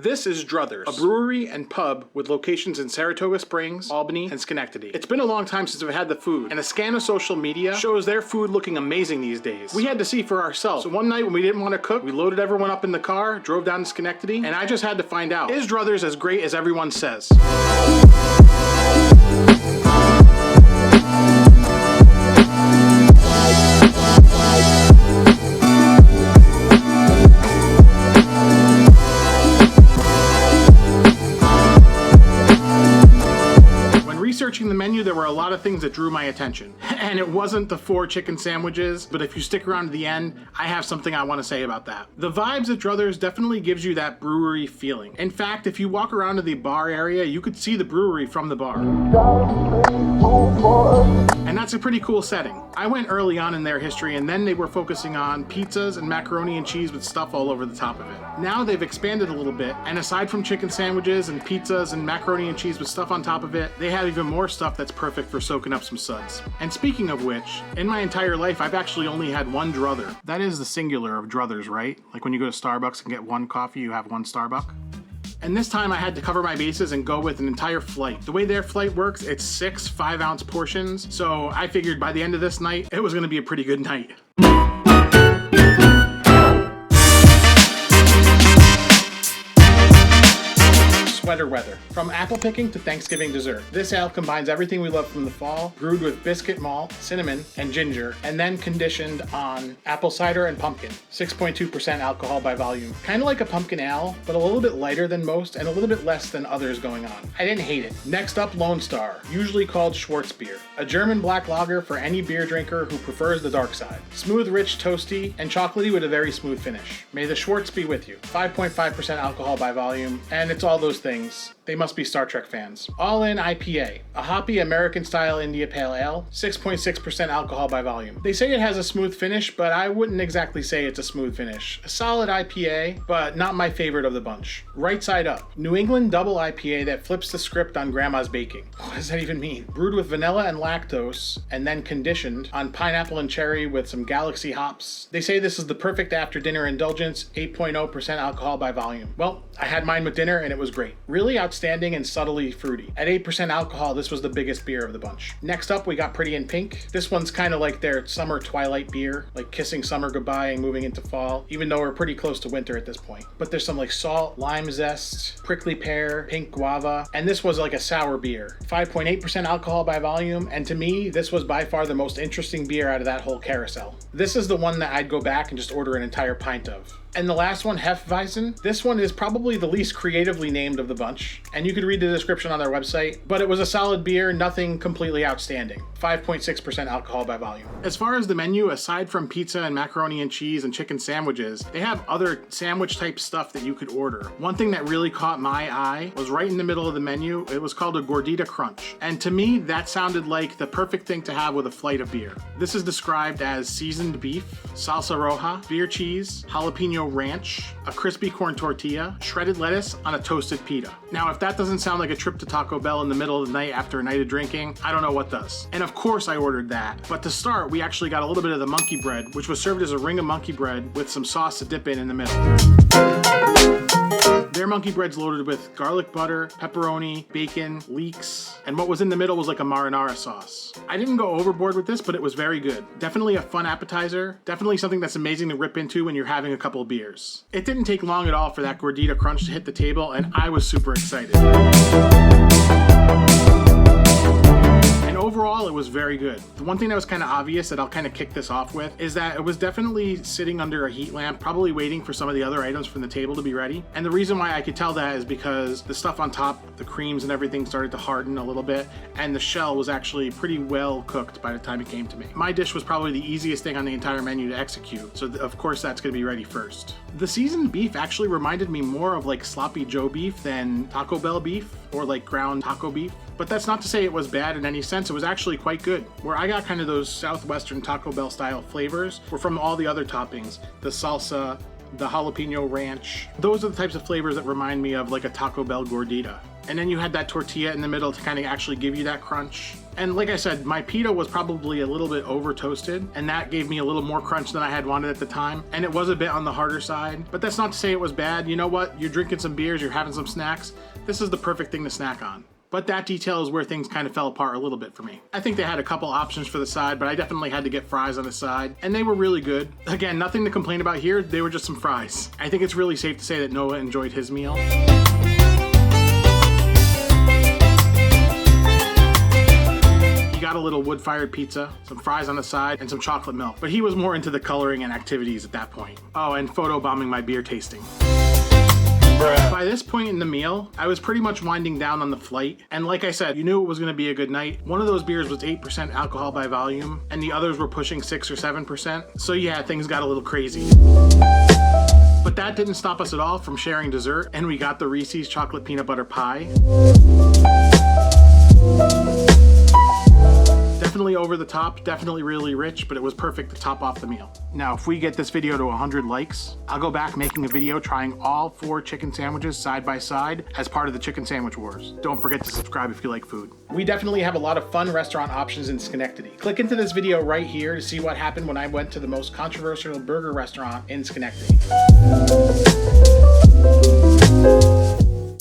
This is Druthers, a brewery and pub with locations in Saratoga Springs, Albany, and Schenectady. It's been a long time since we've had the food, and a scan of social media shows their food looking amazing these days. We had to see for ourselves, so one night when we didn't want to cook, we loaded everyone up in the car, drove down to Schenectady, and I just had to find out, is Druthers as great as everyone says? Researching the menu, there were a lot of things that drew my attention. And it wasn't the 4 chicken sandwiches, but if you stick around to the end, I have something I want to say about that. The vibes at Druthers definitely gives you that brewery feeling. In fact, if you walk around to the bar area, you could see the brewery from the bar. And that's a pretty cool setting. I went early on in their history, and then they were focusing on pizzas and macaroni and cheese with stuff all over the top of it. Now they've expanded a little bit, and aside from chicken sandwiches and pizzas and macaroni and cheese with stuff on top of it, they have even more stuff that's perfect for soaking up some suds. And speaking of which, in my entire life, I've actually only had one Druther. That is the singular of Druthers, right? Like when you go to Starbucks and get one coffee, you have one Starbucks. And this time I had to cover my bases and go with an entire flight. The way their flight works, it's 6 5-ounce portions, so I figured by the end of this night, it was gonna be a pretty good night. Sweater weather. From apple picking to Thanksgiving dessert. This ale combines everything we love from the fall, brewed with biscuit malt, cinnamon, and ginger, and then conditioned on apple cider and pumpkin. 6.2% alcohol by volume. Kind of like a pumpkin ale, but a little bit lighter than most and a little bit less than others going on. I didn't hate it. Next up, Lone Star, usually called Schwarzbier. A German black lager for any beer drinker who prefers the dark side. Smooth, rich, toasty, and chocolatey with a very smooth finish. May the Schwartz be with you. 5.5% alcohol by volume, and it's all those things. They must be Star Trek fans. All In IPA, a hoppy American-style India Pale Ale, 6.6% alcohol by volume. They say it has a smooth finish, but I wouldn't exactly say it's a smooth finish. A solid IPA, but not my favorite of the bunch. Right Side Up, New England double IPA that flips the script on grandma's baking. What does that even mean? Brewed with vanilla and lactose, and then conditioned on pineapple and cherry with some Galaxy hops. They say this is the perfect after-dinner indulgence, 8.0% alcohol by volume. Well, I had mine with dinner and it was great. Really outstanding and subtly fruity. At 8% alcohol, this was the biggest beer of the bunch. Next up, we got Pretty in Pink. This one's kind of like their summer twilight beer, like kissing summer goodbye and moving into fall, even though we're pretty close to winter at this point. But there's some like salt, lime zest, prickly pear, pink guava, and this was like a sour beer. 5.8% alcohol by volume, and to me, this was by far the most interesting beer out of that whole carousel. This is the one that I'd go back and just order an entire pint of. And the last one, Hef Bison. This one is probably the least creatively named of the bunch, and you could read the description on their website, but it was a solid beer, nothing completely outstanding. 5.6% alcohol by volume. As far as the menu, aside from pizza and macaroni and cheese and chicken sandwiches, they have other sandwich type stuff that you could order. One thing that really caught my eye was right in the middle of the menu. It was called a Gordita Crunch. And to me, that sounded like the perfect thing to have with a flight of beer. This is described as seasoned beef, salsa roja, beer cheese, jalapeno ranch, a crispy corn tortilla, shredded lettuce on a toasted pita. Now, if that doesn't sound like a trip to Taco Bell in the middle of the night after a night of drinking, I don't know what does. And of course I ordered that. But to start, we actually got a little bit of the monkey bread, which was served as a ring of monkey bread with some sauce to dip in the middle. Their monkey bread's loaded with garlic butter, pepperoni, bacon, leeks, and what was in the middle was like a marinara sauce. I didn't go overboard with this, but it was very good. Definitely a fun appetizer. Definitely something that's amazing to rip into when you're having a couple of beers. It didn't take long at all for that Gordita Crunch to hit the table, and I was super excited. Overall, it was very good. The one thing that was kind of obvious that I'll kind of kick this off with is that it was definitely sitting under a heat lamp, probably waiting for some of the other items from the table to be ready. And the reason why I could tell that is because the stuff on top, the creams and everything started to harden a little bit, and the shell was actually pretty well cooked by the time it came to me. My dish was probably the easiest thing on the entire menu to execute, so of course that's going to be ready first. The seasoned beef actually reminded me more of like sloppy Joe beef than Taco Bell beef or like ground taco beef. But that's not to say it was bad in any sense. It was actually quite good. Where I got kind of those southwestern Taco Bell style flavors were from all the other toppings, the salsa, the jalapeno ranch. Those are the types of flavors that remind me of like a Taco Bell gordita. And then you had that tortilla in the middle to kind of actually give you that crunch. And like I said, my pita was probably a little bit over toasted, and that gave me a little more crunch than I had wanted at the time. And it was a bit on the harder side, but that's not to say it was bad. You know what? You're drinking some beers, you're having some snacks. This is the perfect thing to snack on. But that detail is where things kind of fell apart a little bit for me. I think they had a couple options for the side, but I definitely had to get fries on the side, and they were really good. Again, nothing to complain about here. They were just some fries. I think it's really safe to say that Noah enjoyed his meal. He got a little wood-fired pizza, some fries on the side, and some chocolate milk. But he was more into the coloring and activities at that point. Oh, and photobombing my beer tasting. By this point in the meal, I was pretty much winding down on the flight. And like I said, you knew it was gonna be a good night. One of those beers was 8% alcohol by volume, and the others were pushing 6 or 7%. So yeah, things got a little crazy. But that didn't stop us at all from sharing dessert, and we got the Reese's chocolate peanut butter pie. Definitely over the top, definitely really rich, but it was perfect to top off the meal. Now, if we get this video to 100 likes, I'll go back making a video trying all 4 chicken sandwiches side by side as part of the Chicken Sandwich Wars. Don't forget to subscribe if you like food. We definitely have a lot of fun restaurant options in Schenectady. Click into this video right here to see what happened when I went to the most controversial burger restaurant in Schenectady.